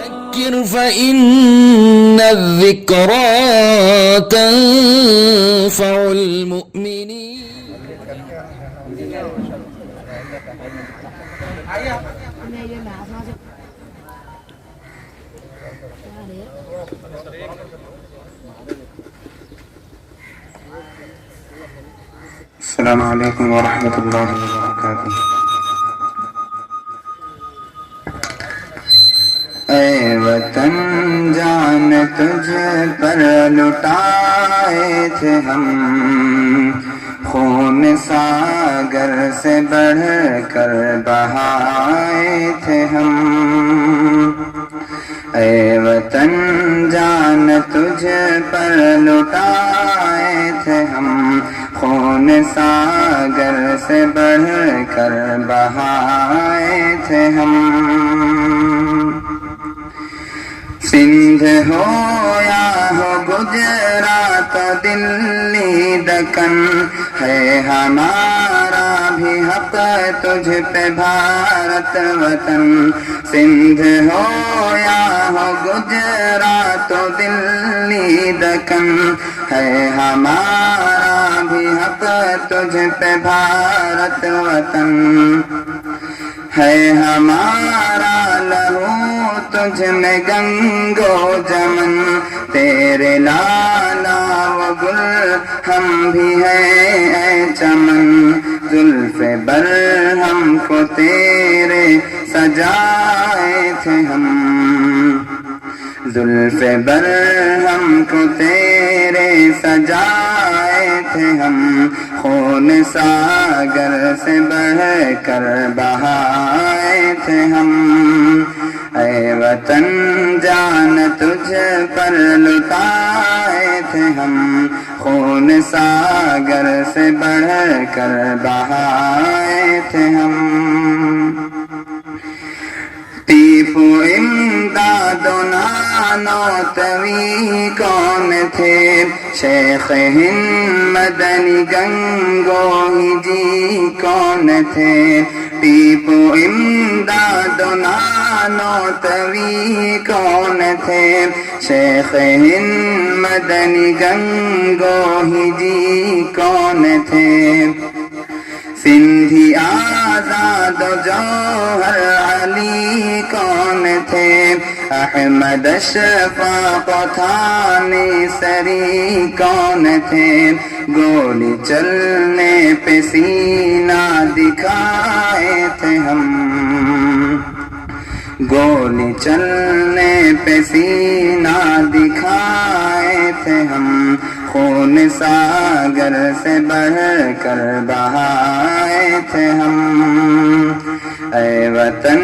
فذكر فإن الذكرى تنفع المؤمنين. السلام علیکم ورحمۃ اللہ وبرکاتہ. اے وطن جان تجھ پر لٹائے تھے ہم، خون ساگر سے بڑھ کر بہائے تھے ہم. اے وطن جان تجھ پر لٹائے تھے ہم، خون ساگر سے بڑھ کر بہائے تھے ہم. سندھ ہو یا ہو گجرات دلی دکن، ہے ہمارا بھی حق تجھ پہ بھارت وطن. سندھ ہو یا ہو گجرات دلی دکن، ہے ہمارا بھی حق تجھ پہ بھارت وطن. ہے ہمارا لہو تجھ میں گنگو جمن، تیرے لالا و گل ہم بھی ہیں اے چمن. زلف بر ہم کو تیرے سجائے تھے ہم، زلف بر ہم کو تیرے سجائے تھے ہم. خون ساگر سے بڑھ کر بہائے تھے ہم. اے وطن جان تجھ پر لٹائے تھے ہم، خون ساگر سے بڑھ کر بہائے تھے ہم. ٹیپو امداد و نانوتوی کون تھے، شیخ ہند مدنی گنگوہی جی کون تھے. ٹیپو امداد و نانوتوی کون تھے، شیخ ہند مدنی گنگوہی جی کون تھے. سندھی آزاد و جوہر علی کون تھے، احمد اشفاق و تھانی سری کون تھے. گولی چلنے پہ سینہ دکھائے تھے ہم، گولی چلنے پہ سینہ دکھائے تھے ہم. خون ساگر سے بڑھ کر بہائے تھے ہم. اے وطن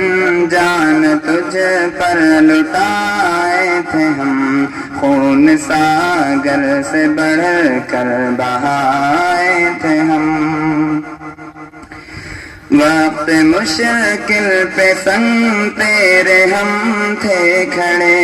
جان تجھ پر لٹائے تھے ہم، خون ساگر سے بڑھ کر بہائے تھے ہم. وقت مشکل پہ سنگ تیرے ہم تھے کھڑے،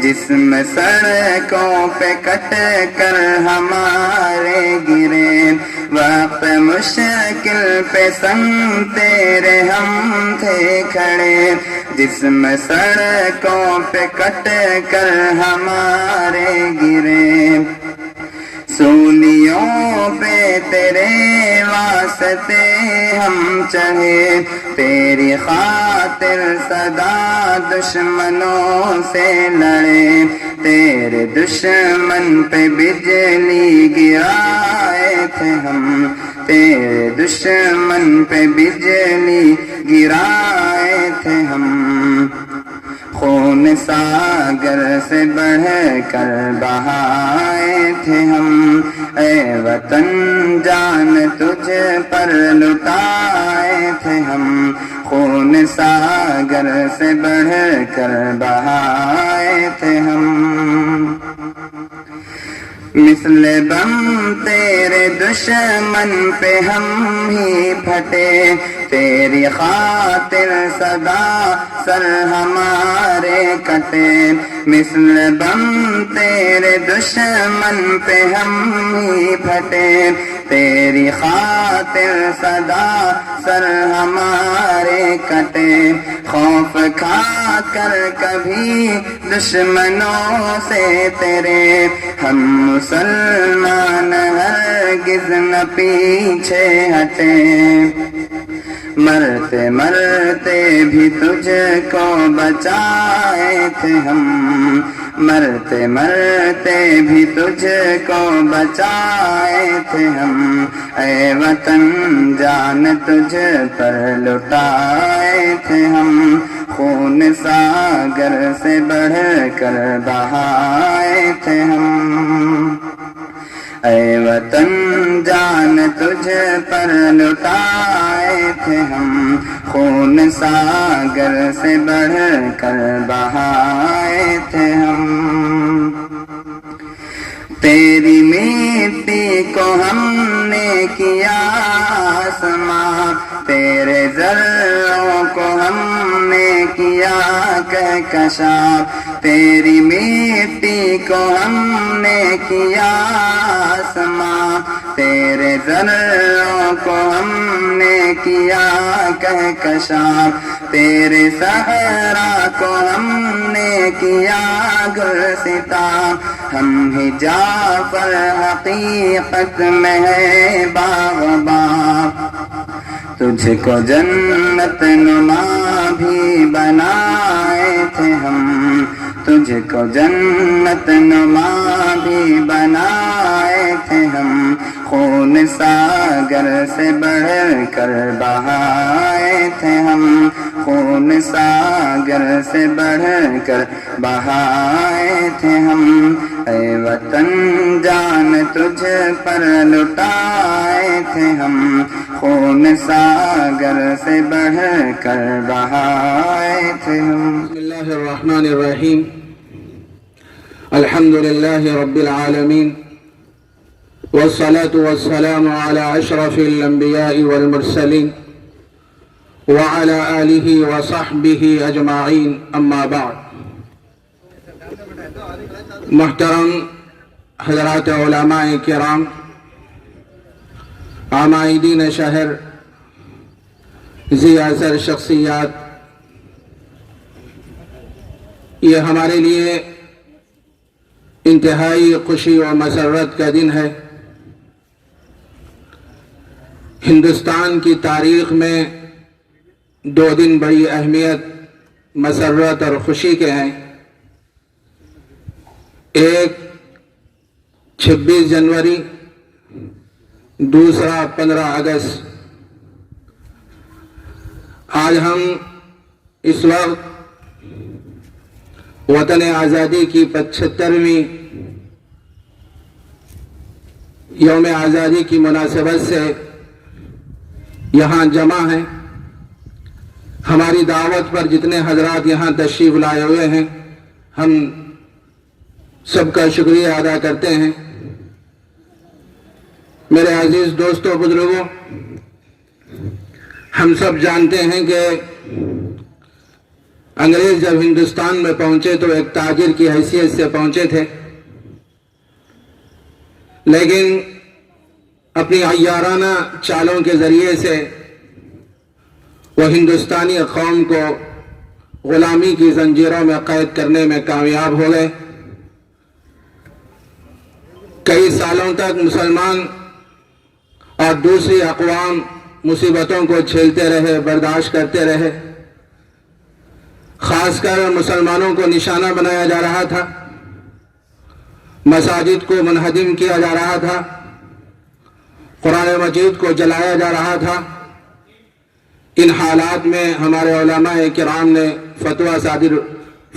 جسم سڑکوں پہ کٹ کر ہمارے گرے. وقت مشکل پہ سنگ تیرے ہم تھے کھڑے، جسم سڑکوں پہ کٹ کر ہمارے گرے. سولیوں پہ تیرے واسطے ہم چڑھے، تیری خاطر سدا دشمنوں سے لڑے. تیرے دشمن پہ بجلی گرائے تھے ہم، تیرے دشمن پہ بجلی گرائے تھے ہم. خون ساگر سے بڑھ کر بہائے تھے ہم. اے وطن جان تجھ پر لٹائے تھے ہم، خون ساگر سے بڑھ کر بہائے تھے ہم. مثل بم تیرے دشمن پہ ہم ہی پھٹے، تیری خاطر صدا سر ہمارے کٹے، مثل بم تیرے دشمن پہ ہم ہی پھٹے، تیری خاطر صدا سر ہمارے کٹے، خوف کھا کر کبھی دشمنوں سے تیرے، ہم مسلمان ہرگز نہ پیچھے ہٹے، مرتے مرتے بھی تجھ کو بچائے تھے ہم، مرتے مرتے بھی تجھ کو بچائے تھے ہم، اے وطن جان تجھ پر لٹائے تھے ہم، خون ساگر سے بڑھ کر بہائے تھے ہم، اے وطن جان تجھ پر لٹائے تھے ہم، خون ساگر سے بڑھ کر بہائے تھے ہم، تیری مٹی کو ہم نے کیا آسماں، تیرے ذروں کو ہم نے کیا کہکشاں، تیری مٹی کو ہم نے کیا آسماں، تیرے ذروں کو ہم نے کیا کہکشاں، تیرے صحرا کو ہم نے کیا گلستاں، ہم ہی جعفر حقیقت میں ہے باغباں، تجھ کو جنت نما بھی بنائے تھے ہم، تجھ کو جنت نما بھی بنائے تھے ہم، خون ساگر سے بڑھ کر بہائے تھے ہم، خون ساگر سے بڑھ کر بہائے تھے ہم، اے وطن جان تجھ پر لٹائے تھے ہم، خون ساگر سے بڑھ کر بہائے تھے ہم۔ بسم اللہ الرحمن الرحیم، الحمد للہ رب العالمین، والصلاة والسلام على اشرف الانبیاء والمرسلین وعلى آلہ وصحبہ اجمعین، اما بعد۔ محترم حضرات علماء کرام، عمائدین شہر، ذی اثر شخصیات، یہ ہمارے لیے انتہائی خوشی و مسرت کا دن ہے۔ ہندوستان کی تاریخ میں دو دن بڑی اہمیت، مسرت اور خوشی کے ہیں، ایک 26 جنوری، دوسرا 15 اگست۔ آج ہم اس وقت وطن آزادی کی 75ویں یوم آزادی کی مناسبت سے یہاں جمع ہیں۔ ہماری دعوت پر جتنے حضرات یہاں تشریف لائے ہوئے ہیں، ہم سب کا شکریہ ادا کرتے ہیں۔ میرے عزیز دوستوں، بزرگوں، ہم سب جانتے ہیں کہ انگریز جب ہندوستان میں پہنچے تو ایک تاجر کی حیثیت سے پہنچے تھے، لیکن اپنی عیارانہ چالوں کے ذریعے سے وہ ہندوستانی قوم کو غلامی کی زنجیروں میں قید کرنے میں کامیاب ہو گئے۔ کئی سالوں تک مسلمان اور دوسری اقوام مصیبتوں کو جھیلتے رہے، برداشت کرتے رہے۔ خاص کر مسلمانوں کو نشانہ بنایا جا رہا تھا، مساجد کو منہدم کیا جا رہا تھا، قرآن مجید کو جلایا جا رہا تھا۔ ان حالات میں ہمارے علماء کرام نے فتویٰ صادر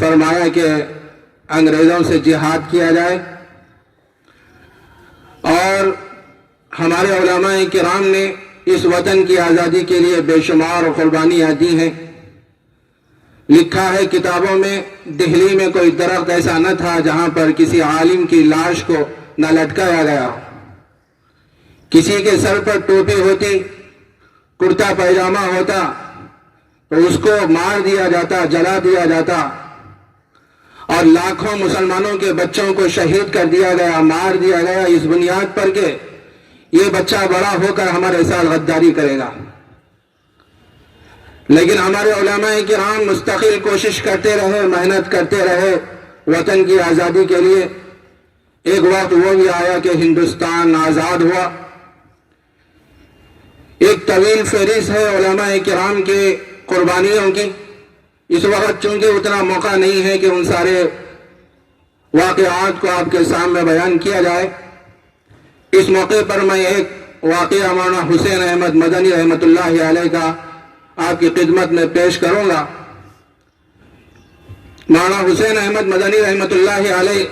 فرمایا کہ انگریزوں سے جہاد کیا جائے، اور ہمارے علماء کرام نے اس وطن کی آزادی کے لیے بے شمار قربانیاں دی ہیں۔ لکھا ہے کتابوں میں، دہلی میں کوئی درخت ایسا نہ تھا جہاں پر کسی عالم کی لاش کو نہ لٹکایا گیا ہو۔ کسی کے سر پر ٹوپی ہوتی کرتا پیجامہ ہوتا تو اس کو مار دیا جاتا، جلا دیا جاتا، اور لاکھوں مسلمانوں کے بچوں کو شہید کر دیا گیا، مار دیا گیا اس بنیاد پر کہ یہ بچہ بڑا ہو کر ہمارے ساتھ غداری کرے گا۔ لیکن ہمارے علماء کرام مستقل کوشش کرتے رہے، محنت کرتے رہے وطن کی آزادی کے لیے۔ ایک وقت وہ بھی آیا کہ ہندوستان آزاد ہوا۔ ایک طویل فہرست ہے علماء کرام کی قربانیوں کی۔ اس وقت چونکہ اتنا موقع نہیں ہے کہ ان سارے واقعات کو آپ کے سامنے بیان کیا جائے، اس موقع پر میں ایک واقعہ مولانا حسین احمد مدنی رحمۃ اللہ علیہ کا آپ کی خدمت میں پیش کروں گا۔ مولانا حسین احمد مدنی رحمۃ اللہ علیہ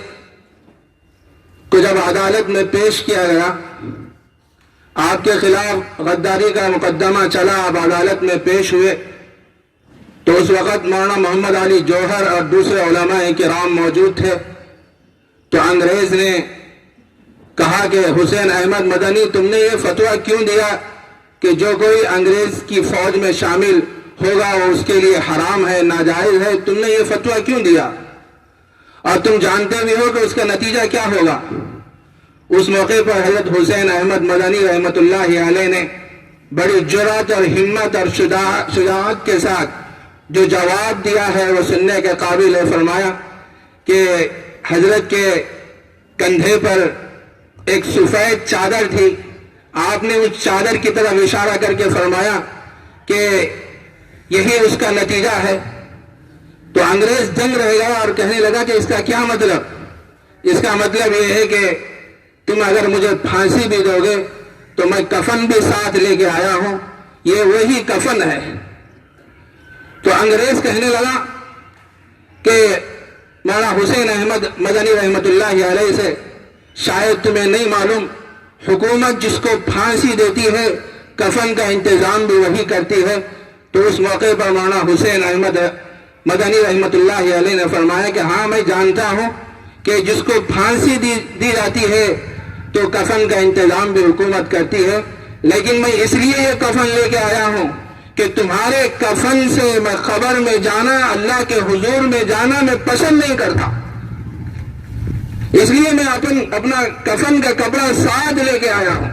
کو جب عدالت میں پیش کیا گیا، آپ کے خلاف غداری کا مقدمہ چلا، آپ عدالت میں پیش ہوئے، تو اس وقت مولانا محمد علی جوہر اور دوسرے علماء کرام موجود تھے۔ تو انگریز نے کہا کہ حسین احمد مدنی، تم نے یہ فتویٰ کیوں دیا کہ جو کوئی انگریز کی فوج میں شامل ہوگا وہ اس کے لیے حرام ہے، ناجائز ہے؟ تم نے یہ فتویٰ کیوں دیا؟ اور تم جانتے بھی ہو کہ اس کا نتیجہ کیا ہوگا۔ اس موقع پر حضرت حسین احمد مدنی رحمۃ اللہ علیہ نے بڑی جرأت اور ہمت اور شجاعت کے ساتھ جو جواب دیا ہے وہ سننے کے قابل ہے۔ فرمایا کہ حضرت کے کندھے پر ایک سفید چادر تھی، آپ نے اس چادر کی طرف اشارہ کر کے فرمایا کہ یہی اس کا نتیجہ ہے۔ تو انگریز دنگ رہ گیا اور کہنے لگا کہ اس کا کیا مطلب؟ اس کا مطلب یہ ہے کہ تم اگر مجھے پھانسی بھی دو گے تو میں کفن بھی ساتھ لے کے آیا ہوں، یہ وہی کفن ہے۔ تو انگریز کہنے لگا کہ مولانا حسین احمد مدنی رحمۃ اللہ علیہ سے شاید تمہیں نہیں معلوم، حکومت جس کو پھانسی دیتی ہے کفن کا انتظام بھی وہی کرتی ہے۔ تو اس موقع پر مولانا حسین احمد مدنی رحمۃ اللہ علیہ نے فرمایا کہ ہاں میں جانتا ہوں کہ جس کو پھانسی دی جاتی ہے تو کفن کا انتظام بھی حکومت کرتی ہے، لیکن میں اس لیے یہ کفن لے کے آیا ہوں کہ تمہارے کفن سے میں قبر میں جانا، اللہ کے حضور میں جانا میں پسند نہیں کرتا، اس لیے میں اپنا کفن کا کپڑا ساتھ لے کے آیا ہوں۔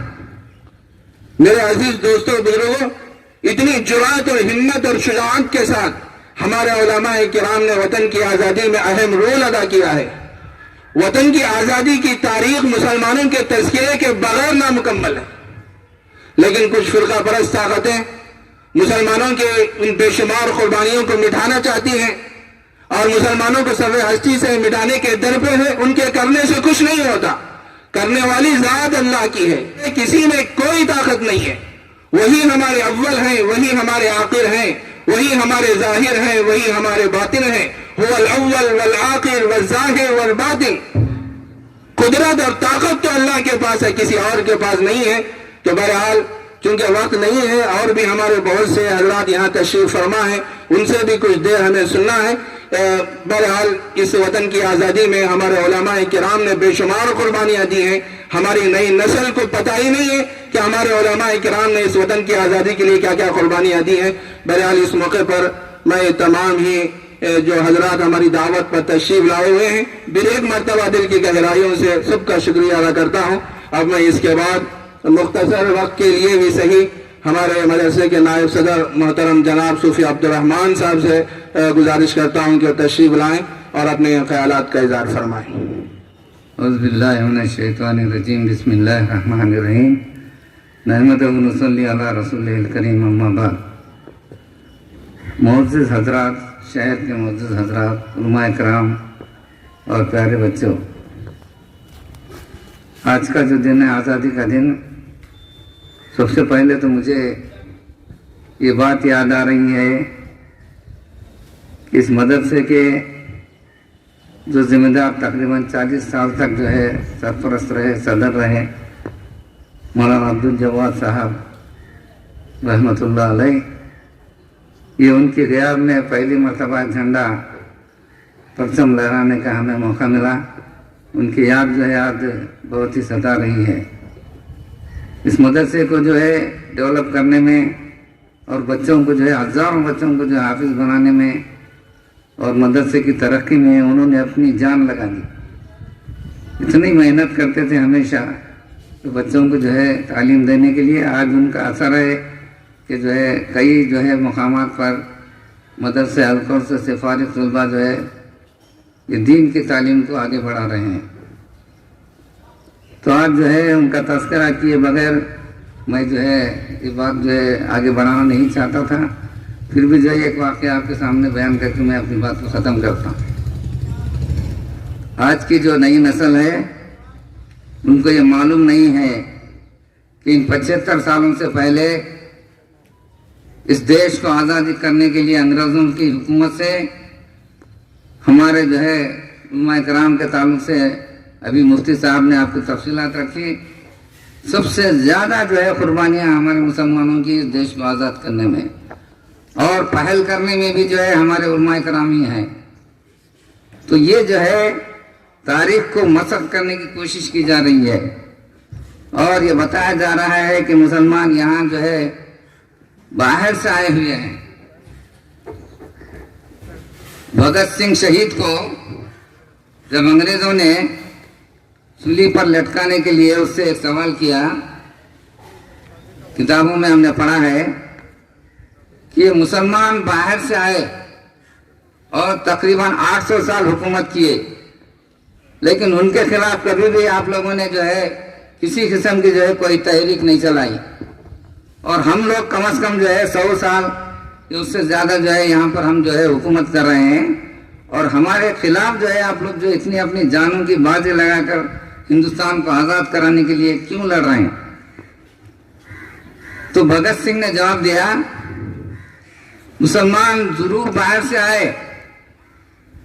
میرے عزیز دوستوں، بزرگوں، اتنی جرأت اور ہمت اور شجاعت کے ساتھ ہمارے علماء کرام نے وطن کی آزادی میں اہم رول ادا کیا ہے۔ وطن کی آزادی کی تاریخ مسلمانوں کے تذکرے کے بغیر نامکمل ہے، لیکن کچھ فرقہ پرست طاقتیں مسلمانوں کے ان بے شمار قربانیوں کو مٹھانا چاہتی ہیں اور مسلمانوں کو سر ہستی سے مٹانے کے در پہ ہے۔ ان کے کرنے سے کچھ نہیں ہوتا، کرنے والی ذات اللہ کی ہے، کسی میں کوئی طاقت نہیں ہے۔ وہی ہمارے اول ہیں، وہی ہمارے آخر ہیں، وہی ہمارے ظاہر ہیں، وہی ہمارے باطن ہیں۔ هو الاول والآخر والظاہر والباطن۔ قدرت اور طاقت تو اللہ کے پاس ہے، کسی اور کے پاس نہیں ہے۔ تو بہرحال چونکہ وقت نہیں ہے اور بھی ہمارے بہت سے حضرات یہاں تشریف فرما ہیں، ان سے بھی کچھ دیر ہمیں سننا ہے۔ بہرحال اس وطن کی آزادی میں ہمارے علماء کرام نے بے شمار قربانیاں دی ہیں۔ ہماری نئی نسل کو پتہ ہی نہیں ہے کہ ہمارے علماء کرام نے اس وطن کی آزادی کے لیے کیا کیا قربانیاں دی ہیں۔ بہرحال اس موقع پر میں تمام ہی جو حضرات ہماری دعوت پر تشریف لائے ہوئے ہیں، پھر ایک مرتبہ دل کی گہرائیوں سے سب کا شکریہ ادا کرتا ہوں۔ اب میں اس کے بعد مختصر وقت کے لیے بھی صحیح ہمارے مدرسے کے نائب صدر محترم جناب صوفی عبدالرحمان صاحب سے گزارش کرتا ہوں کہ وہ تشریف لائیں اور اپنے خیالات کا اظہار فرمائیں۔ اعوذ باللہ من الشیطان الرجیم، بسم اللہ الرحمن الرحیم، نحمدہ و نصلی علی رسولہ الکریم، اما بعد۔ معزز حضرات، شہر کے معزز حضرات، علماء کرام اور پیارے بچوں، آج کا جو دن ہے آزادی کا دن، سب سے پہلے تو مجھے یہ بات یاد آ رہی ہے کہ اس مدرسے کے جو ذمہ دار تقریباً 40 سال تک جو ہے سرپرست رہے، صدر رہے، مولانا عبدالجواد صاحب رحمۃ اللہ علیہ، یہ ان کی غیاب میں پہلی مرتبہ جھنڈا پرچم لہرانے کا ہمیں موقع ملا۔ ان کی یاد جو ہے یاد بہت ہی ستا رہی ہے۔ اس مدرسے کو جو ہے ڈیولپ کرنے میں اور بچوں کو جو ہے ہزاروں بچوں کو جو ہے حافظ بنانے میں اور مدرسے کی ترقی میں انہوں نے اپنی جان لگا دی. اتنی محنت کرتے تھے ہمیشہ کہ بچوں کو جو ہے تعلیم دینے کے لیے. آج ان کا اثر ہے کہ جو ہے کئی جو ہے مقامات پر مدرسے الکور سے فارغ طلباء جو ہے یہ دین کی تعلیم کو آگے بڑھا رہے ہیں. تو آج جو ہے ان کا تذکرہ کیے بغیر میں جو ہے یہ بات جو ہے آگے بڑھانا نہیں چاہتا تھا. پھر بھی جو ہے ایک واقعہ آپ کے سامنے بیان کر کے میں اپنی بات کو ختم کرتا ہوں. آج کی جو نئی نسل ہے ان کو یہ معلوم نہیں ہے کہ ان 75 سالوں سے پہلے اس دیش کو آزادی کرنے کے لیے انگریزوں کی حکومت سے ہمارے جو ہے علماء کرام کے تعلق سے ابھی مفتی صاحب نے آپ کو تفصیلات رکھی. سب سے زیادہ جو ہے قربانیاں ہمارے مسلمانوں کی اس دیش کو آزاد کرنے میں اور پہل کرنے میں بھی جو ہے ہمارے علماء کرام ہی ہیں. تو یہ جو ہے تاریخ کو مسخ کرنے کی کوشش کی جا رہی ہے اور یہ بتایا جا رہا ہے کہ مسلمان یہاں جو ہے باہر سے آئے ہوئے ہیں. بھگت سنگھ شہید کو جب انگریزوں نے سولی پر لٹکانے کے لیے اس سے ایک سوال کیا، کتابوں میں ہم نے پڑھا ہے کہ یہ مسلمان باہر سے آئے اور تقریباً 800 سال حکومت کیے، لیکن ان کے خلاف کبھی بھی آپ لوگوں نے جو ہے کسی قسم کی جو ہے کوئی تحریک نہیں چلائی. اور ہم لوگ کم از کم جو ہے 100 سال اس سے زیادہ جو ہے یہاں پر ہم جو ہے حکومت کر رہے ہیں اور ہمارے خلاف جو ہے آپ لوگ جو اتنی اپنی جانوں کی بازی لگا کر ہندوستان کو آزاد کرانے کے لیے کیوں لڑ رہے ہیں؟ تو بھگت سنگھ نے جواب دیا، مسلمان ضرور باہر سے آئے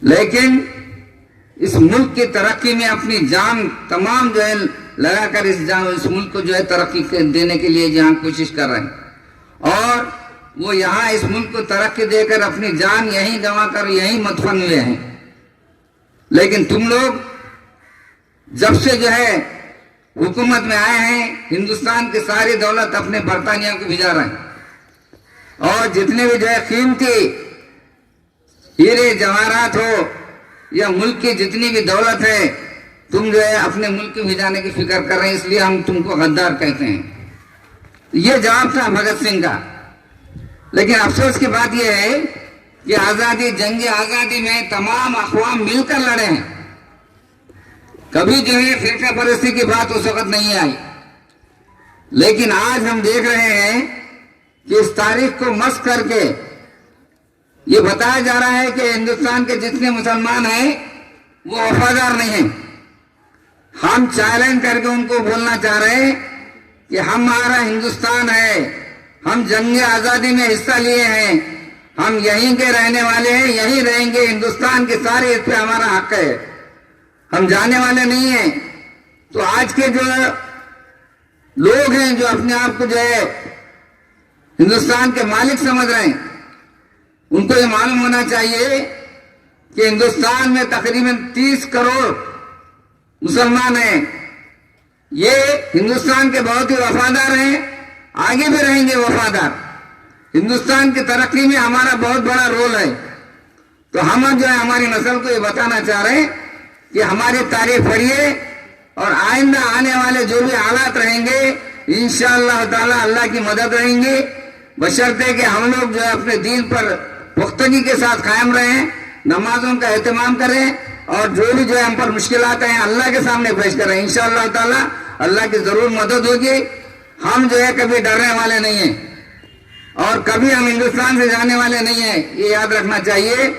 لیکن اس ملک کی ترقی میں اپنی جان تمام جو ہے لگا کر اس ملک کو جو ہے ترقی دینے کے لیے یہاں کوشش کر رہے ہیں اور وہ یہاں اس ملک کو ترقی دے کر اپنی جان یہیں گنوا کر یہیں مدفن ہوئے ہیں. لیکن تم لوگ جب سے جو ہے حکومت میں آئے ہیں ہندوستان کی ساری دولت اپنے برطانیہ کو بھیجا رہے ہیں اور جتنے بھی جو ہے قیمتی ہیرے جواہرات ہو یا ملک کی جتنی بھی دولت ہے تم جو ہے اپنے ملک کو بھیجانے کی فکر کر رہے ہیں، اس لیے ہم تم کو غدار کہتے ہیں. یہ جواب تھا بھگت سنگھ کا. لیکن افسوس کی بات یہ ہے کہ جنگ آزادی میں تمام اقوام مل کر لڑے ہیں. کبھی جو ہے فرقہ پرستی کی بات اس وقت نہیں آئی. لیکن آج ہم دیکھ رہے ہیں کہ اس تاریخ کو مسخ کر کے یہ بتایا جا رہا ہے کہ ہندوستان کے جتنے مسلمان ہیں وہ وفادار نہیں ہیں. ہم چیلنج کر کے ان کو بولنا چاہ رہے ہیں کہ ہمارا ہندوستان ہے، ہم جنگ آزادی میں حصہ لیے ہیں، ہم یہیں کے رہنے والے ہیں، یہیں رہیں گے، ہندوستان کے سارے اس پہ ہمارا حق ہے، ہم جانے والے نہیں ہیں. تو آج کے جو لوگ ہیں جو اپنے آپ کو جو ہے ہندوستان کے مالک سمجھ رہے ہیں ان کو یہ معلوم ہونا چاہیے کہ ہندوستان میں تقریباً 30 کروڑ مسلمان ہیں. یہ ہندوستان کے بہت ہی وفادار ہیں، آگے بھی رہیں گے وفادار. ہندوستان کی ترقی میں ہمارا بہت بڑا رول ہے. تو ہم جو ہے ہماری نسل کو یہ بتانا چاہ رہے ہیں کہ ہماری تاریخ پڑھیے اور آئندہ آنے والے جو بھی حالات رہیں گے انشاءاللہ تعالی اللہ کی مدد رہیں گی، بشرطے کہ ہم لوگ جو ہے اپنے دین پر پختگی کے ساتھ قائم رہیں، نمازوں کا اہتمام کریں اور جو بھی جو ہے ہم پر مشکلات ہیں اللہ کے سامنے پیش کریں. انشاءاللہ تعالی اللہ کی ضرور مدد ہوگی. ہم جو ہے کبھی ڈرنے والے نہیں ہیں اور کبھی ہم ہندوستان سے جانے والے نہیں ہیں. یہ یاد رکھنا چاہیے.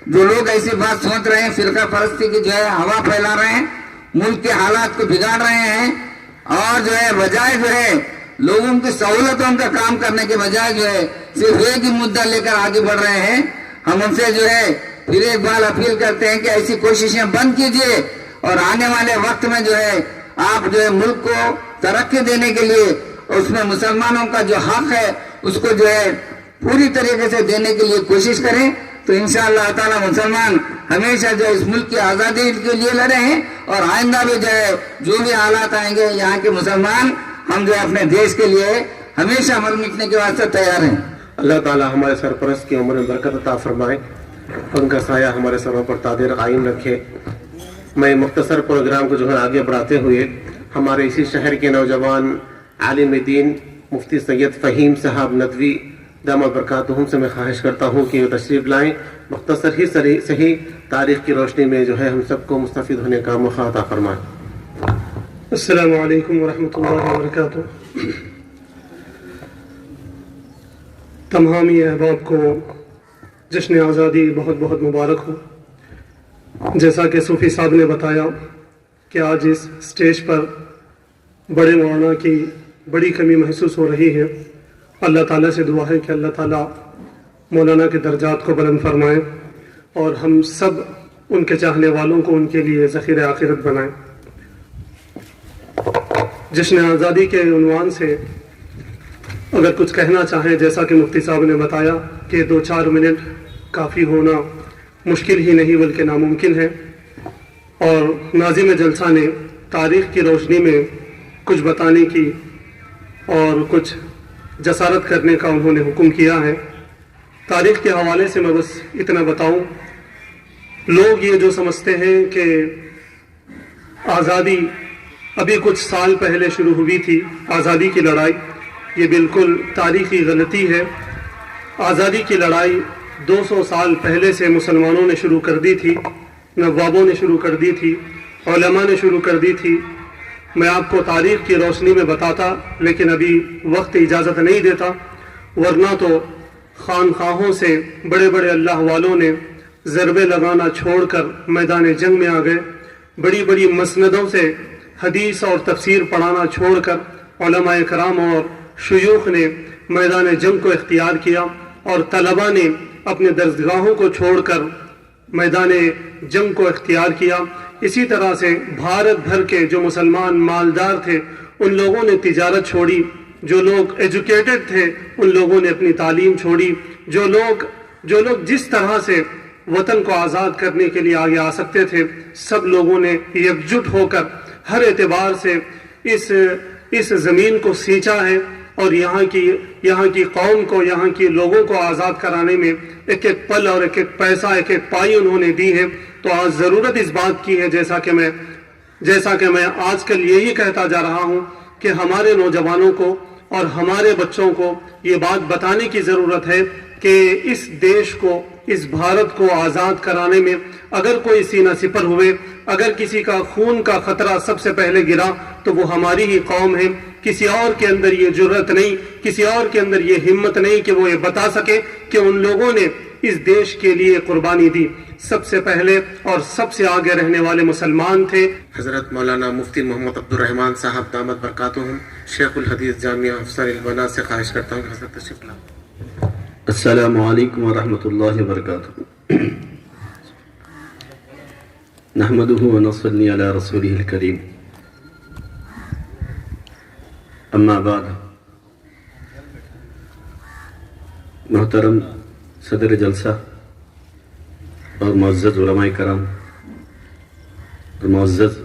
جو لوگ ایسی بات سوچ رہے ہیں، فرقہ پرستی کی جو ہے ہوا پھیلا رہے ہیں، ملک کے حالات کو بگاڑ رہے ہیں اور جو ہے بجائے جو ہے لوگوں کی سہولتوں کا کام کرنے کے بجائے جو ہے صرف ایک ہی مدعا لے کر آگے بڑھ رہے ہیں، ہم ان سے جو ہے پھر ایک بار اپیل کرتے ہیں کہ ایسی کوششیں بند کیجیے اور آنے والے وقت میں جو ہے آپ جو ہے ملک کو ترقی دینے کے لیے اس میں مسلمانوں کا جو حق ہے اس کو جو ہے پوری طریقے سے دینے کے لیے کوشش کریں. تو انشاءاللہ تعالی مسلمان ہمیشہ جو اس ملک کی آزادی کے لیے لڑے ہیں اور آئندہ بھی جو ہے جو بھی حالات آئیں گے یہاں کے مسلمان ہم جو ہے اپنے دیش کے لیے ہمیشہ مر مٹنے کے واسطے تیار ہیں. اللہ تعالی ہمارے سرپرست کی عمر میں برکت عطا فرمائے، ان کا سایہ ہمارے سروں پر دائر قائم رکھے۔ میں مختصر پروگرام کو جو ہے آگے بڑھاتے ہوئے ہمارے اسی شہر کے نوجوان عالم دین مفتی سید فہیم صاحب ندوی دامت برکاتہم سے میں خواہش کرتا ہوں کہ وہ تشریف لائیں، مختصر ہی صحیح تاریخ کی روشنی میں جو ہے ہم سب کو مستفید ہونے کا موقع عطا فرمائیں۔ السلام علیکم ورحمۃ اللہ وبرکاتہ۔ تمامی احباب کو جشن آزادی بہت بہت مبارک ہو۔ جیسا کہ صوفی صاحب نے بتایا کہ آج اس سٹیج پر بڑے مولانا کی بڑی کمی محسوس ہو رہی ہے۔ اللہ تعالیٰ سے دعا ہے کہ اللہ تعالیٰ مولانا کے درجات کو بلند فرمائے اور ہم سب ان کے چاہنے والوں کو ان کے لیے ذخیرہ آخرت بنائیں۔ جشن آزادی کے عنوان سے اگر کچھ کہنا چاہیں، جیسا کہ مفتی صاحب نے بتایا کہ 2-4 منٹ کافی ہونا مشکل ہی نہیں بلکہ ناممکن ہے، اور ناظم جلسہ نے تاریخ کی روشنی میں کچھ بتانے کی اور کچھ جسارت کرنے کا انہوں نے حکم کیا ہے۔ تاریخ کے حوالے سے میں بس اتنا بتاؤں، لوگ یہ جو سمجھتے ہیں کہ آزادی ابھی کچھ سال پہلے شروع ہوئی تھی، آزادی کی لڑائی، یہ بالکل تاریخی غلطی ہے۔ آزادی کی لڑائی 200 سال پہلے سے مسلمانوں نے شروع کر دی تھی، نوابوں نے شروع کر دی تھی، علماء نے شروع کر دی تھی۔ میں آپ کو تاریخ کی روشنی میں بتاتا، لیکن ابھی وقت اجازت نہیں دیتا، ورنہ تو خانقاہوں سے بڑے بڑے اللہ والوں نے ضربے لگانا چھوڑ کر میدان جنگ میں آ گئے، بڑی بڑی مسندوں سے حدیث اور تفسیر پڑھانا چھوڑ کر علماء کرام اور شیوخ نے میدان جنگ کو اختیار کیا، اور طلباء نے اپنے درسگاہوں کو چھوڑ کر میدان جنگ کو اختیار کیا۔ اسی طرح سے بھارت بھر کے جو مسلمان مالدار تھے ان لوگوں نے تجارت چھوڑی، جو لوگ ایجوکیٹڈ تھے ان لوگوں نے اپنی تعلیم چھوڑی، جو لوگ جس طرح سے وطن کو آزاد کرنے کے لیے آگے آ سکتے تھے، سب لوگوں نے یکجٹ ہو کر ہر اعتبار سے اس زمین کو سینچا ہے، اور یہاں کی قوم کو، یہاں کی لوگوں کو آزاد کرانے میں ایک ایک پل اور ایک ایک پیسہ، ایک ایک پائی انہوں نے دی ہے۔ تو آج ضرورت اس بات کی ہے، جیسا کہ میں آج کل یہی کہتا جا رہا ہوں کہ ہمارے نوجوانوں کو اور ہمارے بچوں کو یہ بات بتانے کی ضرورت ہے کہ اس دیش کو، اس بھارت کو آزاد کرانے میں اگر کوئی سینہ سپر ہوئے، اگر کسی کا خون کا خطرہ سب سے پہلے گرا تو وہ ہماری ہی قوم ہے۔ کسی اور کے اندر یہ جرأت نہیں، کسی اور کے اندر یہ ہمت نہیں کہ وہ یہ بتا سکے کہ ان لوگوں نے اس دیش کے لیے قربانی دی۔ سب سے پہلے اور سب سے آگے رہنے والے مسلمان تھے۔ حضرت مولانا مفتی محمد عبد الرحمن صاحب دامت برکاتہم، شیخ الحدیث جامعہ افسر البنا سے خواہش کرتا ہوں کہ حضرت تشریف لائیں۔ السلام علیکم ورحمۃ اللہ وبرکاتہ۔ نحمده ونصلي على رسوله الكريم، اما بعد۔ محترم صدر جلسہ اور معزز علماء کرام اور معزز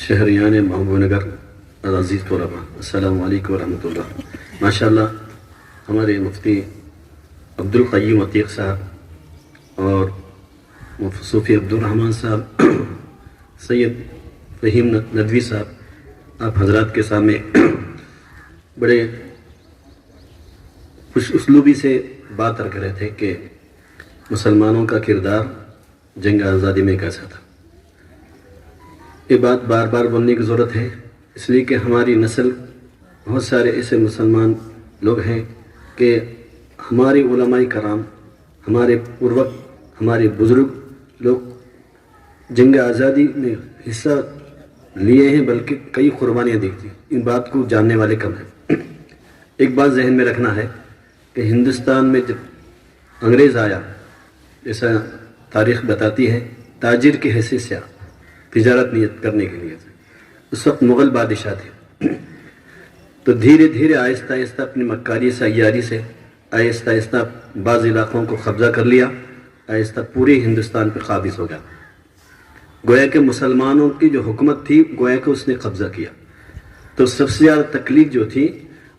شہریان محبوب نگر اور عزیز طلباء، السلام علیکم ورحمۃ اللہ۔ ماشاءاللہ ہمارے مفتی عبد القیوم عتیق صاحب اور صوفی عبد الرحمن صاحب، سید فہیم ندوی صاحب، آپ حضرات کے سامنے بڑے خوش اسلوبی سے بات کر رہے تھے کہ مسلمانوں کا کردار جنگ آزادی میں کیسا تھا۔ یہ بات بار بار بولنے کی ضرورت ہے، اس لیے کہ ہماری نسل، بہت سارے ایسے مسلمان لوگ ہیں کہ ہمارے علماء کرام، ہمارے پوروک، ہمارے بزرگ لوگ جنگ آزادی میں حصہ لیے ہیں، بلکہ کئی قربانیاں دی تھیں۔ ان بات کو جاننے والے کم ہیں۔ ایک بات ذہن میں رکھنا ہے کہ ہندوستان میں جب انگریز آیا، جیسا تاریخ بتاتی ہے، تاجر کی حیثیت سے تجارت نیت کرنے کے لیے، اس وقت مغل بادشاہ تھے، تو دھیرے دھیرے آہستہ آہستہ اپنی مکاری سیاری سے آہستہ آہستہ بعض علاقوں کو قبضہ کر لیا، آہستہ پورے ہندوستان پہ قابض ہو گیا۔ گویا کہ مسلمانوں کی جو حکومت تھی، گویا کہ اس نے قبضہ کیا۔ تو سب سے زیادہ تکلیف جو تھی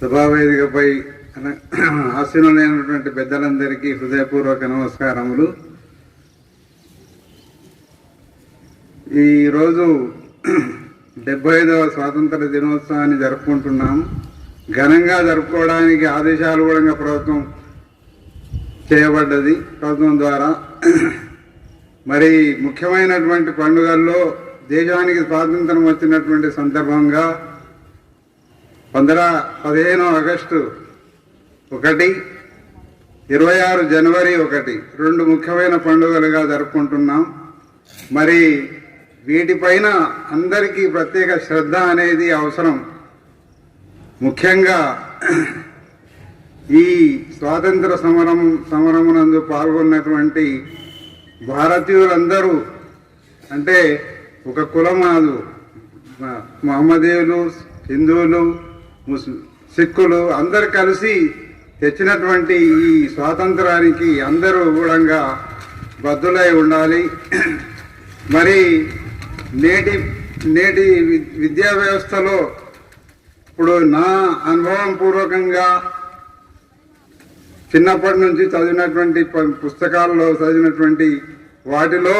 సభావేదికపై ఆసీనులైనటువంటి పెద్దలందరికీ హృదయపూర్వక నమస్కారములు. ఈరోజు 75వ స్వాతంత్ర దినోత్సవాన్ని జరుపుకుంటున్నాము. ఘనంగా జరుపుకోవడానికి ఆదేశాలు కూడా ప్రభుత్వం చేయబడ్డది, ప్రభుత్వం ద్వారా. మరి ముఖ్యమైనటువంటి పండుగల్లో దేశానికి స్వాతంత్రం వచ్చినటువంటి సందర్భంగా 15 ఆగస్టు 1, 26 జనవరి 1 రెండు ముఖ్యమైన పండుగలుగా జరుపుకుంటున్నాం. మరి వీటిపైన అందరికీ ప్రత్యేక శ్రద్ధ అనేది అవసరం. ముఖ్యంగా ఈ స్వాతంత్ర సమరమునందు పాల్గొన్నటువంటి భారతీయులందరూ, అంటే ఒక కులం కాదు, మహమ్మదీయులు, హిందువులు, సిక్కులు అందరు కలిసి తెచ్చినటువంటి ఈ స్వాతంత్రానికి అందరూ కూడా బద్దులై ఉండాలి. మరి నేటి విద్యా వ్యవస్థలో ఇప్పుడు నా అనుభవం పూర్వకంగా చిన్నప్పటి నుంచి చదివినటువంటి పుస్తకాల్లో చదివినటువంటి వాటిలో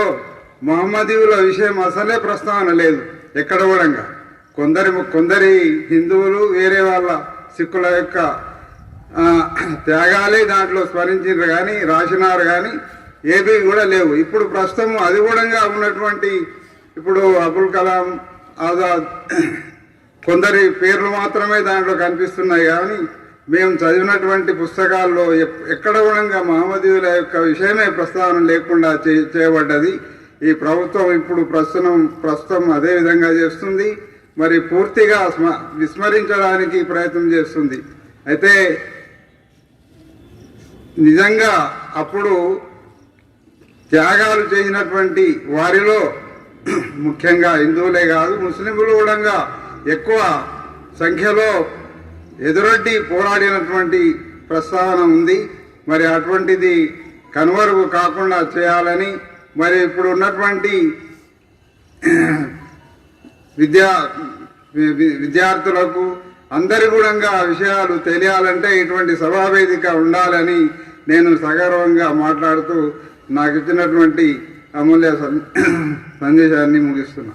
మహమ్మదీయుల విషయం అసలే ప్రస్తావన లేదు ఎక్కడ కూడా. కొందరి హిందువులు వేరే వాళ్ళ సిక్కుల యొక్క త్యాగాలే దాంట్లో స్మరించారు కానీ రాసినారు కానీ ఏవి కూడా లేవు. ఇప్పుడు ప్రస్తుతం అది కూడా ఉన్నటువంటి ఇప్పుడు అబుల్ కలాం ఆజాద్ కొందరి పేర్లు మాత్రమే దాంట్లో కనిపిస్తున్నాయి. కానీ మేము చదివినటువంటి పుస్తకాల్లో ఎక్కడ కూడా మహమ్మదీయుల యొక్క విషయమే ప్రస్తావన లేకుండా చేయబడ్డది. ఈ ప్రభుత్వం ఇప్పుడు ప్రస్తుతం అదే విధంగా చేస్తుంది. మరి పూర్తిగా విస్మరించడానికి ప్రయత్నం చేస్తుంది. అయితే నిజంగా అప్పుడు త్యాగాలు చేసినటువంటి వారిలో ముఖ్యంగా హిందువులే కాదు, ముస్లింలు కూడా ఎక్కువ సంఖ్యలో ఎదురొడ్డి పోరాడినటువంటి ప్రస్తావన ఉంది. మరి అటువంటిది కనుమరుగు కాకుండా చేయాలని, మరి ఇప్పుడు ఉన్నటువంటి విద్యార్థులకు అందరి కూడా విషయాలు తెలియాలంటే ఇటువంటి సభావేదిక ఉండాలని నేను సగర్వంగా మాట్లాడుతూ నాకు ఇచ్చినటువంటి అమూల్య సందేశాన్ని ముగిస్తున్నా.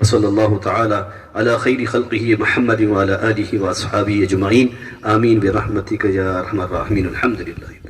وصلی اللہ تعالی علی خیر خلقہ محمد وعلی آلہ واصحابہ اجمعین آمین برحمتک یا ارحم الراحمین الحمد للہ.